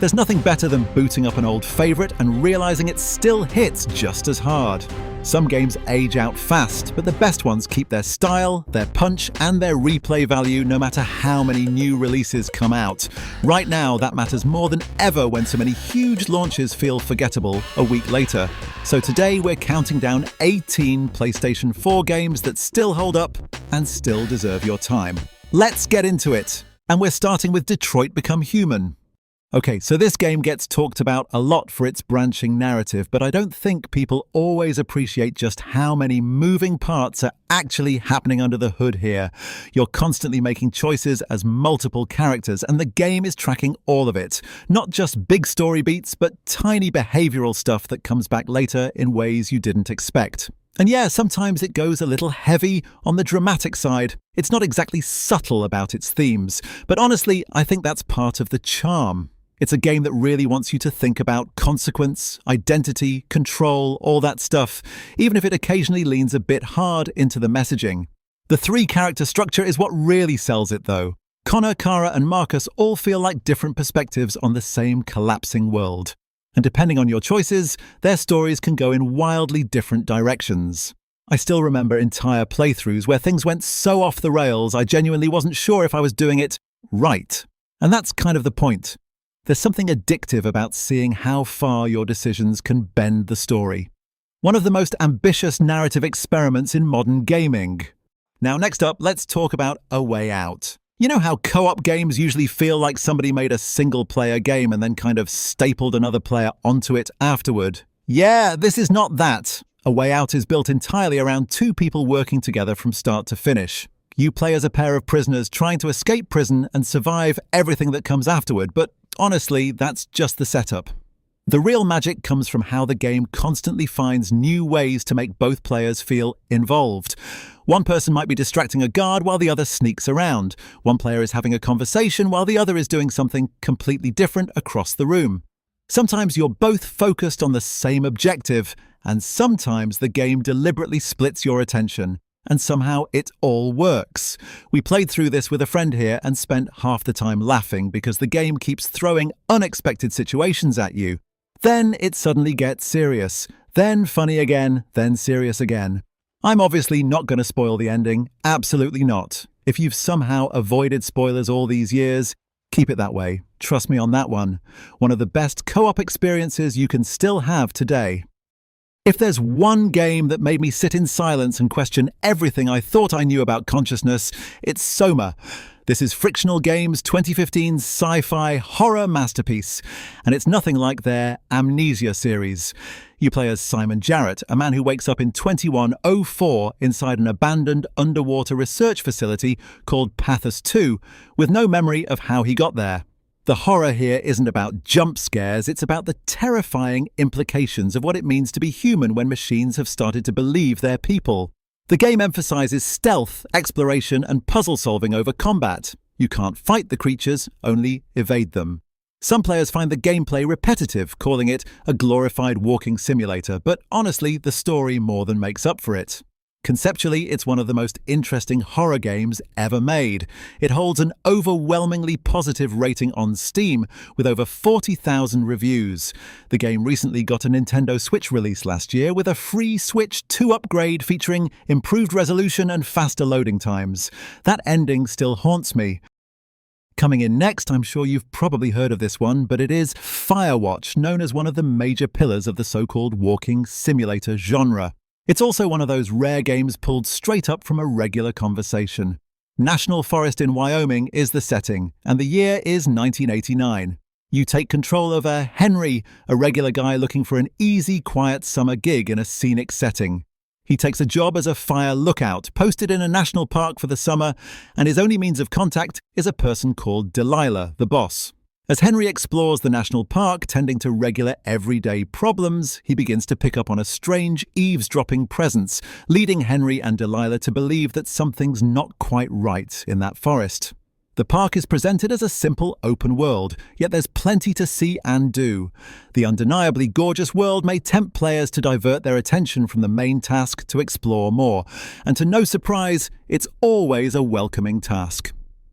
There's nothing better than booting up an old favourite and realising it still hits just as hard. Some games age out fast, but the best ones keep their style, their punch, and their replay value no matter how many new releases come out. Right now, that matters more than ever when so many huge launches feel forgettable a week later. So today we're counting down 18 PlayStation 4 games that still hold up and still deserve your time. Let's get into it! And we're starting with Detroit Become Human. Okay, so this game gets talked about a lot for its branching narrative, but I don't think people always appreciate just how many moving parts are actually happening under the hood here. You're constantly making choices as multiple characters, and the game is tracking all of it. Not just big story beats, but tiny behavioral stuff that comes back later in ways you didn't expect. And yeah, sometimes it goes a little heavy on the dramatic side. It's not exactly subtle about its themes, but honestly, I think that's part of the charm. It's a game that really wants you to think about consequence, identity, control, all that stuff, even if it occasionally leans a bit hard into the messaging. The three-character structure is what really sells it, though. Connor, Kara, and Marcus all feel like different perspectives on the same collapsing world. And depending on your choices, their stories can go in wildly different directions. I still remember entire playthroughs where things went so off the rails I genuinely wasn't sure if I was doing it right. And that's kind of the point. There's something addictive about seeing how far your decisions can bend the story. One of the most ambitious narrative experiments in modern gaming. Now, next up, let's talk about A Way Out. You know how co-op games usually feel like somebody made a single-player game and then kind of stapled another player onto it afterward? Yeah, this is not that. A Way Out is built entirely around two people working together from start to finish. You play as a pair of prisoners trying to escape prison and survive everything that comes afterward, but honestly, that's just the setup. The real magic comes from how the game constantly finds new ways to make both players feel involved. One person might be distracting a guard while the other sneaks around. One player is having a conversation while the other is doing something completely different across the room. Sometimes you're both focused on the same objective, and sometimes the game deliberately splits your attention. And somehow it all works. We played through this with a friend here and spent half the time laughing because the game keeps throwing unexpected situations at you. Then it suddenly gets serious, then funny again, then serious again. I'm obviously not going to spoil the ending, absolutely not. If you've somehow avoided spoilers all these years, keep it that way. Trust me on that one. One of the best co-op experiences you can still have today. If there's one game that made me sit in silence and question everything I thought I knew about consciousness, it's SOMA. This is Frictional Games' 2015 sci-fi horror masterpiece, and it's nothing like their Amnesia series. You play as Simon Jarrett, a man who wakes up in 2104 inside an abandoned underwater research facility called Pathos 2, with no memory of how he got there. The horror here isn't about jump scares, it's about the terrifying implications of what it means to be human when machines have started to believe they're people. The game emphasizes stealth, exploration, and puzzle solving over combat. You can't fight the creatures, only evade them. Some players find the gameplay repetitive, calling it a glorified walking simulator, but honestly, the story more than makes up for it. Conceptually, it's one of the most interesting horror games ever made. It holds an overwhelmingly positive rating on Steam, with over 40,000 reviews. The game recently got a Nintendo Switch release last year with a free Switch 2 upgrade featuring improved resolution and faster loading times. That ending still haunts me. Coming in next, I'm sure you've probably heard of this one, but it is Firewatch, known as one of the major pillars of the so-called walking simulator genre. It's also one of those rare games pulled straight up from a regular conversation. National Forest in Wyoming is the setting, and the year is 1989. You take control of Henry, a regular guy looking for an easy, quiet summer gig in a scenic setting. He takes a job as a fire lookout, posted in a national park for the summer, and his only means of contact is a person called Delilah, the boss. As Henry explores the national park, tending to regular everyday problems, he begins to pick up on a strange eavesdropping presence, leading Henry and Delilah to believe that something's not quite right in that forest. The park is presented as a simple open world, yet there's plenty to see and do. The undeniably gorgeous world may tempt players to divert their attention from the main task to explore more, and to no surprise, it's always a welcoming task.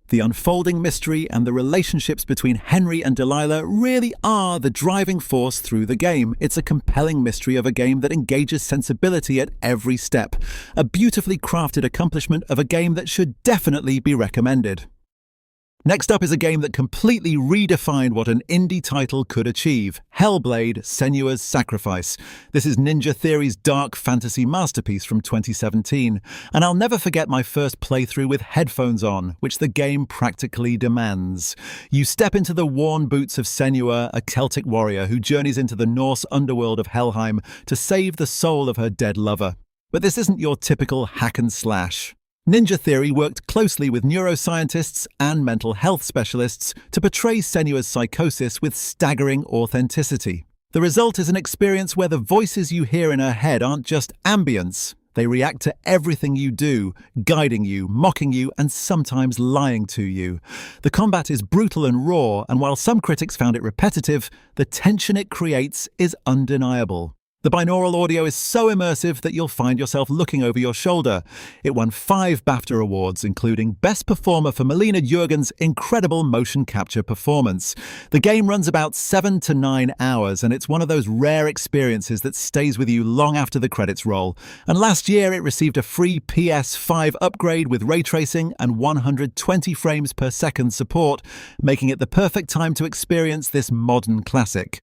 The unfolding mystery and the relationships between Henry and Delilah really are the driving force through the game. It's a compelling mystery of a game that engages sensibility at every step. A beautifully crafted accomplishment of a game that should definitely be recommended. Next up is a game that completely redefined what an indie title could achieve: Hellblade: Senua's Sacrifice. This is Ninja Theory's dark fantasy masterpiece from 2017, and I'll never forget my first playthrough with headphones on, which the game practically demands. You step into the worn boots of Senua, a Celtic warrior who journeys into the Norse underworld of Helheim to save the soul of her dead lover. But this isn't your typical hack and slash. Ninja Theory worked closely with neuroscientists and mental health specialists to portray Senua's psychosis with staggering authenticity. The result is an experience where the voices you hear in her head aren't just ambience. They react to everything you do, guiding you, mocking you, and sometimes lying to you. The combat is brutal and raw, and while some critics found it repetitive, the tension it creates is undeniable. The binaural audio is so immersive that you'll find yourself looking over your shoulder. It won 5 BAFTA awards, including Best Performer for Melina Jurgen's incredible motion capture performance. The game runs about 7 to 9 hours, and it's one of those rare experiences that stays with you long after the credits roll. And last year it received a free PS5 upgrade with ray tracing and 120 frames per second support, making it the perfect time to experience this modern classic.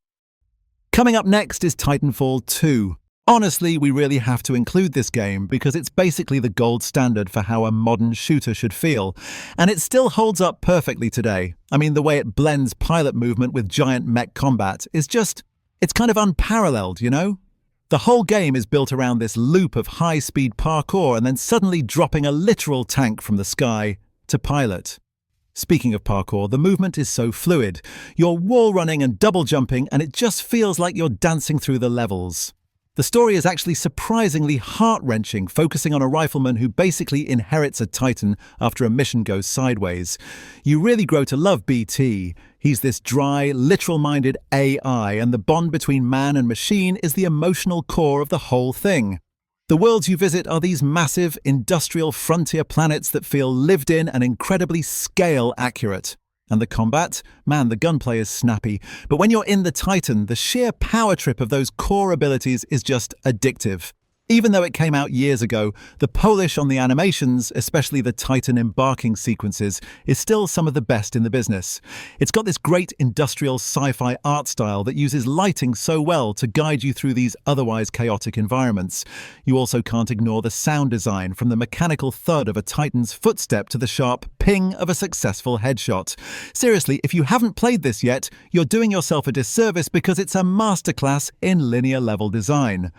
Coming up next is Titanfall 2. Honestly, we really have to include this game because it's basically the gold standard for how a modern shooter should feel, and it still holds up perfectly today. I mean, the way it blends pilot movement with giant mech combat is it's kind of unparalleled, you know? The whole game is built around this loop of high-speed parkour and then suddenly dropping a literal tank from the sky to pilot. Speaking of parkour, the movement is so fluid. You're wall running and double jumping, and it just feels like you're dancing through the levels. The story is actually surprisingly heart-wrenching, focusing on a rifleman who basically inherits a Titan after a mission goes sideways. You really grow to love BT. He's this dry, literal-minded AI, and the bond between man and machine is the emotional core of the whole thing. The worlds you visit are these massive, industrial frontier planets that feel lived in and incredibly scale-accurate. And the combat? Man, the gunplay is snappy. But when you're in the Titan, the sheer power trip of those core abilities is just addictive. Even though it came out years ago, the polish on the animations, especially the Titan embarking sequences, is still some of the best in the business. It's got this great industrial sci-fi art style that uses lighting so well to guide you through these otherwise chaotic environments. You also can't ignore the sound design, from the mechanical thud of a Titan's footstep to the sharp ping of a successful headshot. Seriously, if you haven't played this yet, you're doing yourself a disservice because it's a masterclass in linear level design.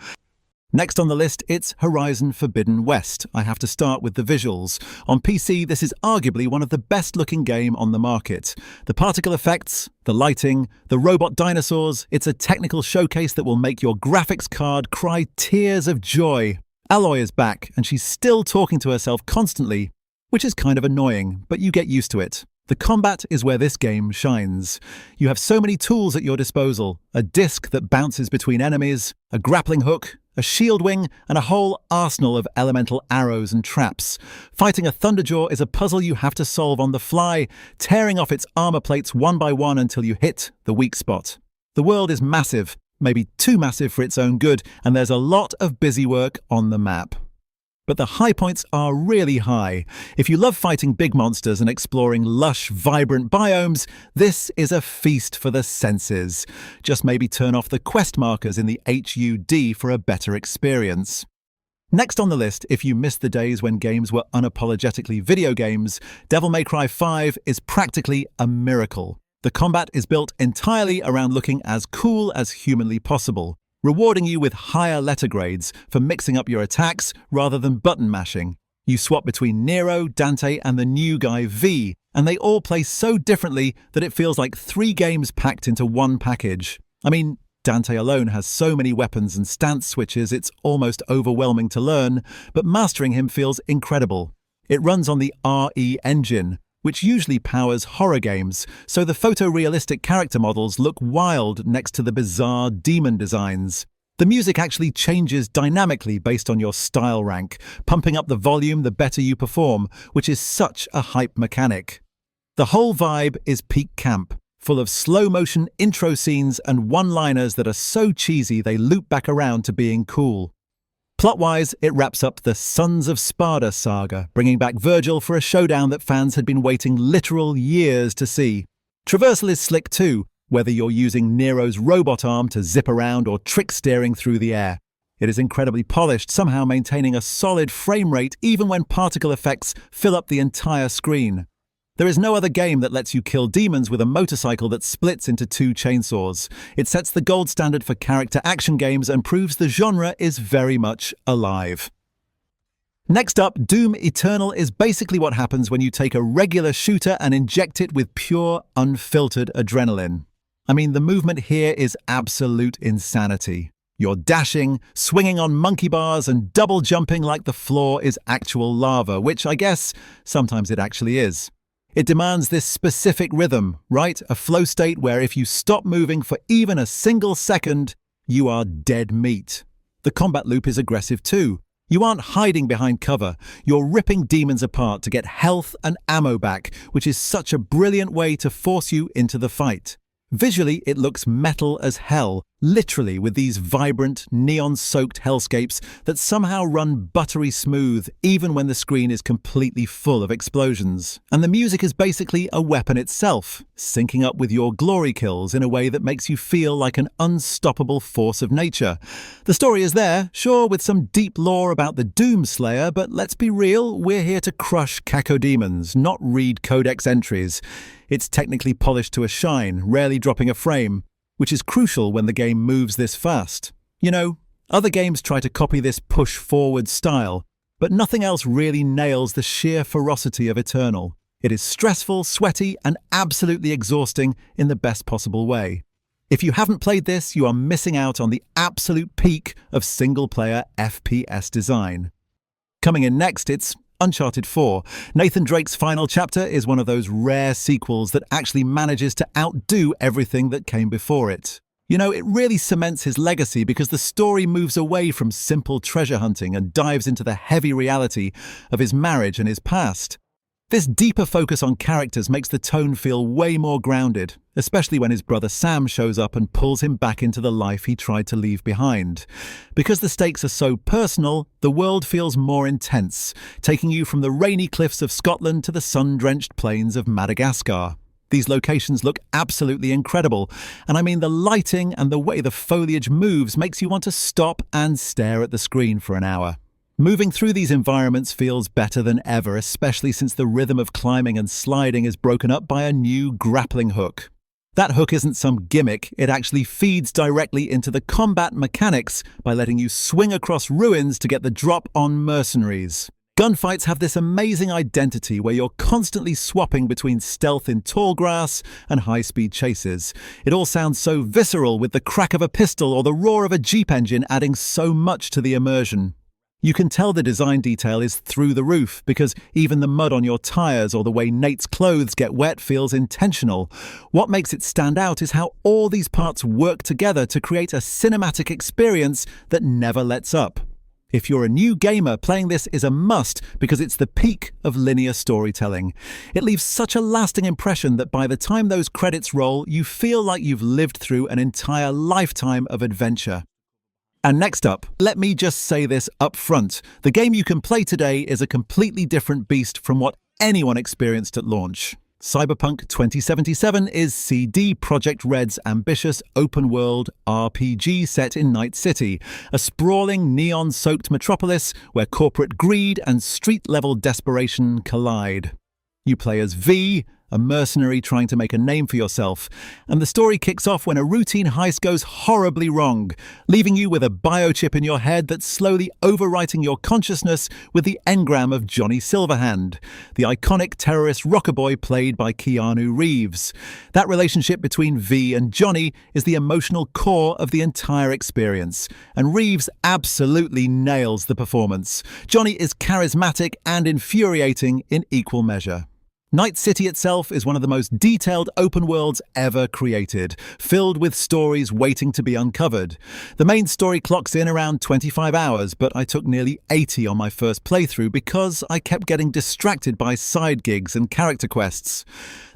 Next on the list, it's Horizon Forbidden West. I have to start with the visuals. On PC, this is arguably one of the best-looking games on the market. The particle effects, the lighting, the robot dinosaurs, it's a technical showcase that will make your graphics card cry tears of joy. Aloy is back, and she's still talking to herself constantly, which is kind of annoying, but you get used to it. The combat is where this game shines. You have so many tools at your disposal: a disc that bounces between enemies, a grappling hook, a shield wing, and a whole arsenal of elemental arrows and traps. Fighting a Thunderjaw is a puzzle you have to solve on the fly, tearing off its armor plates one by one until you hit the weak spot. The world is massive, maybe too massive for its own good, and there's a lot of busy work on the map. But the high points are really high. If you love fighting big monsters and exploring lush, vibrant biomes, this is a feast for the senses. Just maybe turn off the quest markers in the HUD for a better experience. Next on the list, if you missed the days when games were unapologetically video games, Devil May Cry 5 is practically a miracle. The combat is built entirely around looking as cool as humanly possible, rewarding you with higher letter grades for mixing up your attacks rather than button mashing. You swap between Nero, Dante, and the new guy V, and they all play so differently that it feels like 3 games packed into one package. I mean, Dante alone has so many weapons and stance switches it's almost overwhelming to learn, but mastering him feels incredible. It runs on the RE engine, which usually powers horror games, so the photorealistic character models look wild next to the bizarre demon designs. The music actually changes dynamically based on your style rank, pumping up the volume the better you perform, which is such a hype mechanic. The whole vibe is peak camp, full of slow-motion intro scenes and one-liners that are so cheesy they loop back around to being cool. Plot-wise, it wraps up the Sons of Sparta saga, bringing back Virgil for a showdown that fans had been waiting literal years to see. Traversal is slick too, whether you're using Nero's robot arm to zip around or trick steering through the air. It is incredibly polished, somehow maintaining a solid frame rate even when particle effects fill up the entire screen. There is no other game that lets you kill demons with a motorcycle that splits into two chainsaws. It sets the gold standard for character action games and proves the genre is very much alive. Next up, Doom Eternal is basically what happens when you take a regular shooter and inject it with pure, unfiltered adrenaline. I mean, the movement here is absolute insanity. You're dashing, swinging on monkey bars, and double jumping like the floor is actual lava, which I guess sometimes it actually is. It demands this specific rhythm, right? A flow state where if you stop moving for even a single second, you are dead meat. The combat loop is aggressive too. You aren't hiding behind cover. You're ripping demons apart to get health and ammo back, which is such a brilliant way to force you into the fight. Visually, it looks metal as hell, literally, with these vibrant, neon-soaked hellscapes that somehow run buttery smooth even when the screen is completely full of explosions. And the music is basically a weapon itself, syncing up with your glory kills in a way that makes you feel like an unstoppable force of nature. The story is there, sure, with some deep lore about the Doom Slayer, but let's be real, we're here to crush cacodemons, not read codex entries. It's technically polished to a shine, rarely dropping a frame, which is crucial when the game moves this fast. You know, other games try to copy this push-forward style, but nothing else really nails the sheer ferocity of Eternal. It is stressful, sweaty, and absolutely exhausting in the best possible way. If you haven't played this, you are missing out on the absolute peak of single-player FPS design. Coming in next, it's Uncharted 4. Nathan Drake's final chapter is one of those rare sequels that actually manages to outdo everything that came before it. You know, it really cements his legacy because the story moves away from simple treasure hunting and dives into the heavy reality of his marriage and his past. This deeper focus on characters makes the tone feel way more grounded, especially when his brother Sam shows up and pulls him back into the life he tried to leave behind. Because the stakes are so personal, the world feels more intense, taking you from the rainy cliffs of Scotland to the sun-drenched plains of Madagascar. These locations look absolutely incredible, and I mean the lighting and the way the foliage moves makes you want to stop and stare at the screen for an hour. Moving through these environments feels better than ever, especially since the rhythm of climbing and sliding is broken up by a new grappling hook. That hook isn't some gimmick, it actually feeds directly into the combat mechanics by letting you swing across ruins to get the drop on mercenaries. Gunfights have this amazing identity where you're constantly swapping between stealth in tall grass and high-speed chases. It all sounds so visceral, with the crack of a pistol or the roar of a Jeep engine adding so much to the immersion. You can tell the design detail is through the roof because even the mud on your tires or the way Nate's clothes get wet feels intentional. What makes it stand out is how all these parts work together to create a cinematic experience that never lets up. If you're a new gamer, playing this is a must because it's the peak of linear storytelling. It leaves such a lasting impression that by the time those credits roll, you feel like you've lived through an entire lifetime of adventure. And next up, let me just say this up front. The game you can play today is a completely different beast from what anyone experienced at launch. Cyberpunk 2077 is CD Projekt Red's ambitious open-world RPG set in Night City, a sprawling, neon-soaked metropolis where corporate greed and street-level desperation collide. You play as V, a mercenary trying to make a name for yourself, and the story kicks off when a routine heist goes horribly wrong, leaving you with a biochip in your head that's slowly overwriting your consciousness with the engram of Johnny Silverhand, the iconic terrorist rocker boy played by Keanu Reeves. That relationship between V and Johnny is the emotional core of the entire experience, and Reeves absolutely nails the performance. Johnny is charismatic and infuriating in equal measure. Night City itself is one of the most detailed open worlds ever created, filled with stories waiting to be uncovered. The main story clocks in around 25 hours, but I took nearly 80 on my first playthrough because I kept getting distracted by side gigs and character quests.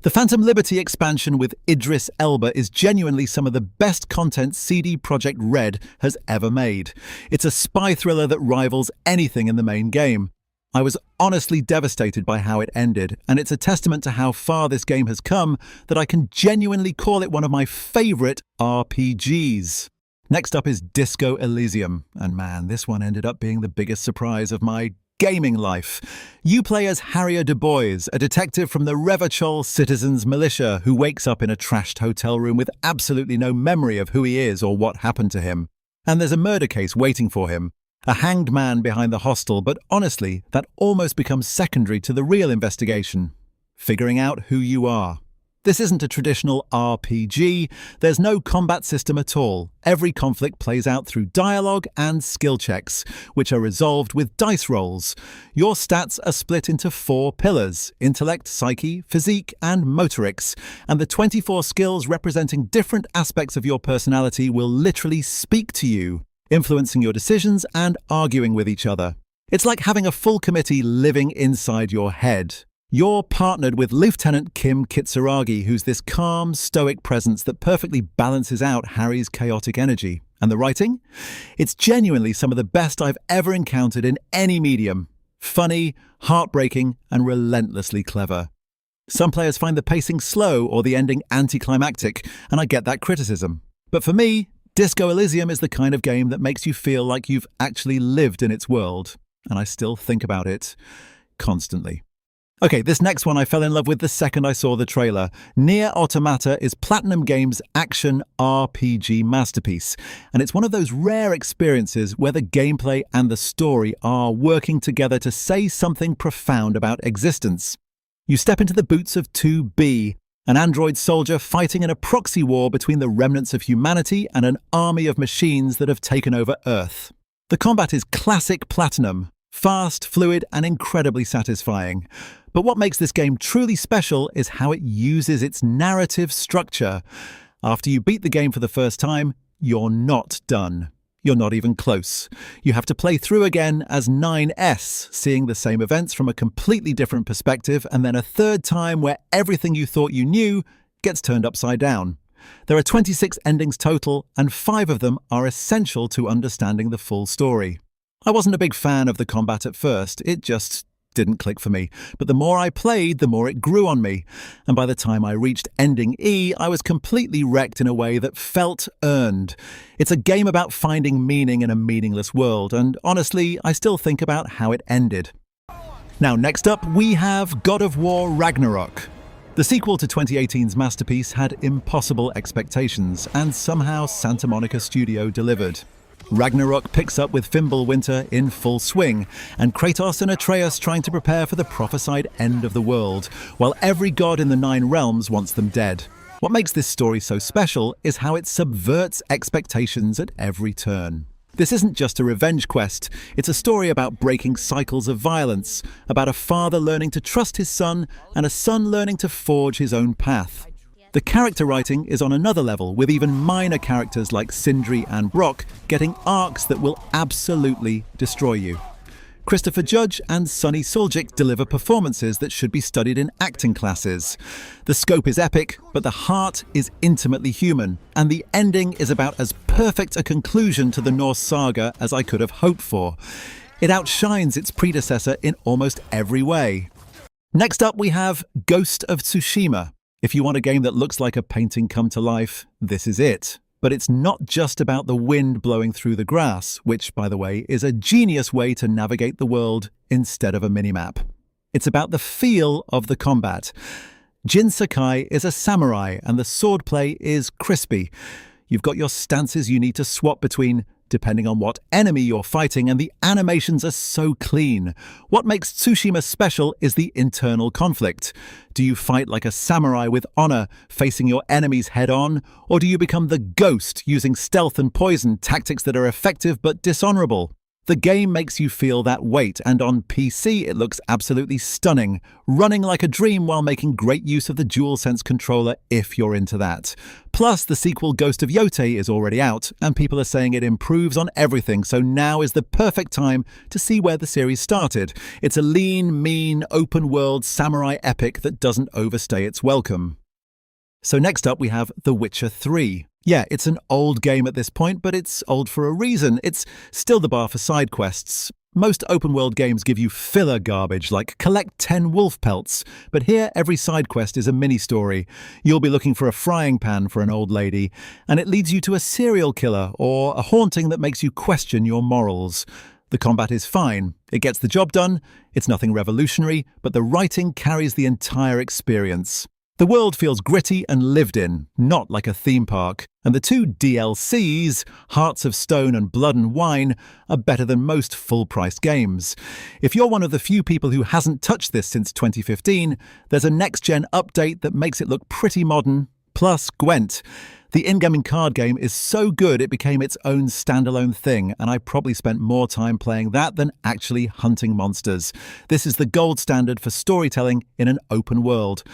The Phantom Liberty expansion with Idris Elba is genuinely some of the best content CD Projekt Red has ever made. It's a spy thriller that rivals anything in the main game. I was honestly devastated by how it ended, and it's a testament to how far this game has come that I can genuinely call it one of my favourite RPGs. Next up is Disco Elysium, and man, this one ended up being the biggest surprise of my gaming life. You play as Harrier Du Bois, a detective from the Revachol Citizens Militia who wakes up in a trashed hotel room with absolutely no memory of who he is or what happened to him. And there's a murder case waiting for him. A hanged man behind the hostel, but honestly, that almost becomes secondary to the real investigation. Figuring out who you are. This isn't a traditional RPG. There's no combat system at all. Every conflict plays out through dialogue and skill checks, which are resolved with dice rolls. Your stats are split into 4 pillars: intellect, psyche, physique, and motorics, and the 24 skills representing different aspects of your personality will literally speak to you, influencing your decisions and arguing with each other. It's like having a full committee living inside your head. You're partnered with Lieutenant Kim Kitsuragi, who's this calm, stoic presence that perfectly balances out Harry's chaotic energy. And the writing? It's genuinely some of the best I've ever encountered in any medium. Funny, heartbreaking, and relentlessly clever. Some players find the pacing slow or the ending anticlimactic, and I get that criticism. But for me, Disco Elysium is the kind of game that makes you feel like you've actually lived in its world, and I still think about it constantly. Okay, this next one I fell in love with the second I saw the trailer. NieR Automata is Platinum Games' action RPG masterpiece, and it's one of those rare experiences where the gameplay and the story are working together to say something profound about existence. You step into the boots of 2B, an android soldier fighting in a proxy war between the remnants of humanity and an army of machines that have taken over Earth. The combat is classic Platinum, fast, fluid, and incredibly satisfying. But what makes this game truly special is how it uses its narrative structure. After you beat the game for the first time, you're not done. You're not even close. You have to play through again as 9S, seeing the same events from a completely different perspective, and then a third time where everything you thought you knew gets turned upside down. There are 26 endings total, and 5 of them are essential to understanding the full story. I wasn't a big fan of the combat at first. It just didn't click for me, but the more I played, the more it grew on me, and by the time I reached ending E, I was completely wrecked in a way that felt earned. It's a game about finding meaning in a meaningless world, and honestly, I still think about how it ended. Now, next up, we have God of War Ragnarök. The sequel to 2018's masterpiece had impossible expectations, and somehow Santa Monica Studio delivered. Ragnarök picks up with Fimbulwinter in full swing, and Kratos and Atreus trying to prepare for the prophesied end of the world, while every god in the 9 realms wants them dead. What makes this story so special is how it subverts expectations at every turn. This isn't just a revenge quest, it's a story about breaking cycles of violence, about a father learning to trust his son, and a son learning to forge his own path. The character writing is on another level, with even minor characters like Sindri and Brock getting arcs that will absolutely destroy you. Christopher Judge and Sonny Suljic deliver performances that should be studied in acting classes. The scope is epic, but the heart is intimately human, and the ending is about as perfect a conclusion to the Norse saga as I could have hoped for. It outshines its predecessor in almost every way. Next up, we have Ghost of Tsushima. If you want a game that looks like a painting come to life, this is it. But it's not just about the wind blowing through the grass, which, by the way, is a genius way to navigate the world instead of a minimap. It's about the feel of the combat. Jin Sakai is a samurai, and the swordplay is crispy. You've got your stances you need to swap between, depending on what enemy you're fighting, and the animations are so clean. What makes Tsushima special is the internal conflict. Do you fight like a samurai with honor, facing your enemies head-on, or do you become the ghost, using stealth and poison, tactics that are effective but dishonorable? The game makes you feel that weight, and on PC it looks absolutely stunning, running like a dream while making great use of the DualSense controller if you're into that. Plus, the sequel Ghost of Yotei is already out, and people are saying it improves on everything, so now is the perfect time to see where the series started. It's a lean, mean, open-world samurai epic that doesn't overstay its welcome. So next up we have The Witcher 3. Yeah, it's an old game at this point, but it's old for a reason. It's still the bar for side quests. Most open-world games give you filler garbage, like collect 10 wolf pelts, but here every side quest is a mini-story. You'll be looking for a frying pan for an old lady, and it leads you to a serial killer or a haunting that makes you question your morals. The combat is fine. It gets the job done. It's nothing revolutionary, but the writing carries the entire experience. The world feels gritty and lived in, not like a theme park. And the two DLCs, Hearts of Stone and Blood and Wine, are better than most full-priced games. If you're one of the few people who hasn't touched this since 2015, there's a next-gen update that makes it look pretty modern, plus Gwent. The in-game card game is so good it became its own standalone thing, and I probably spent more time playing that than actually hunting monsters. This is the gold standard for storytelling in an open world.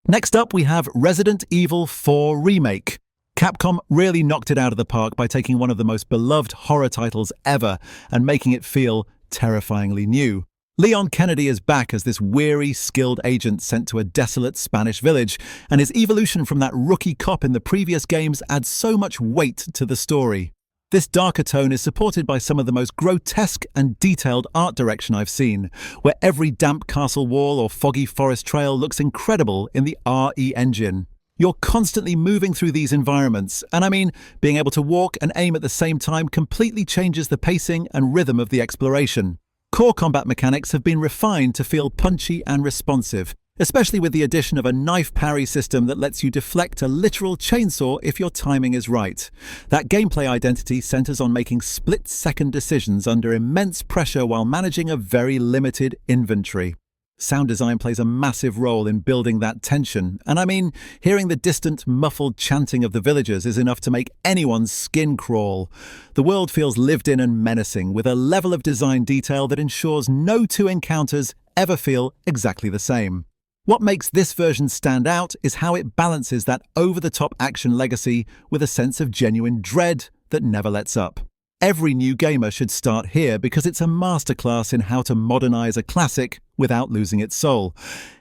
Next up, we have Resident Evil 4 Remake. Capcom really knocked it out of the park by taking one of the most beloved horror titles ever and making it feel terrifyingly new. Leon Kennedy is back as this weary, skilled agent sent to a desolate Spanish village, and his evolution from that rookie cop in the previous games adds so much weight to the story. This darker tone is supported by some of the most grotesque and detailed art direction I've seen, where every damp castle wall or foggy forest trail looks incredible in the RE engine. You're constantly moving through these environments, and I mean, being able to walk and aim at the same time completely changes the pacing and rhythm of the exploration. Core combat mechanics have been refined to feel punchy and responsive, especially with the addition of a knife parry system that lets you deflect a literal chainsaw if your timing is right. That gameplay identity centers on making split-second decisions under immense pressure while managing a very limited inventory. Sound design plays a massive role in building that tension, and I mean, hearing the distant, muffled chanting of the villagers is enough to make anyone's skin crawl. The world feels lived in and menacing, with a level of design detail that ensures no two encounters ever feel exactly the same. What makes this version stand out is how it balances that over-the-top action legacy with a sense of genuine dread that never lets up. Every new gamer should start here because it's a masterclass in how to modernize a classic without losing its soul.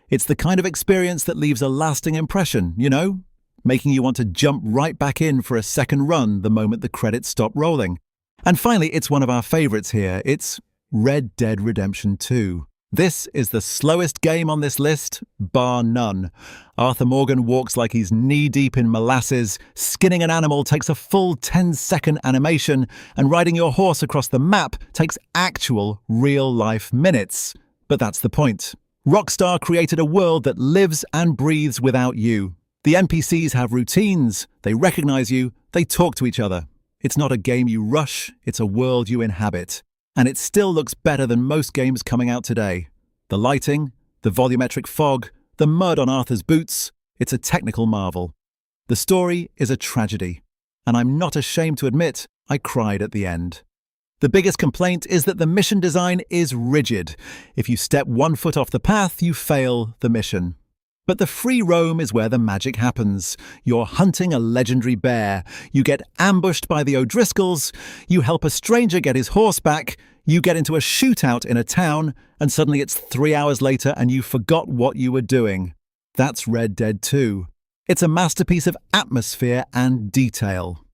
It's the kind of experience that leaves a lasting impression, you know? Making you want to jump right back in for a second run the moment the credits stop rolling. And finally, it's one of our favorites here. It's Red Dead Redemption 2. This is the slowest game on this list, bar none. Arthur Morgan walks like he's knee-deep in molasses, skinning an animal takes a full 10-second animation, and riding your horse across the map takes actual, real-life minutes. But that's the point. Rockstar created a world that lives and breathes without you. The NPCs have routines, they recognize you, they talk to each other. It's not a game you rush, it's a world you inhabit. And it still looks better than most games coming out today. The lighting, the volumetric fog, the mud on Arthur's boots, it's a technical marvel. The story is a tragedy, and I'm not ashamed to admit I cried at the end. The biggest complaint is that the mission design is rigid. If you step 1 foot off the path, you fail the mission. But the free roam is where the magic happens. You're hunting a legendary bear. You get ambushed by the O'Driscolls. You help a stranger get his horse back. You get into a shootout in a town, and suddenly it's 3 hours later and you forgot what you were doing. That's Red Dead 2. It's a masterpiece of atmosphere and detail.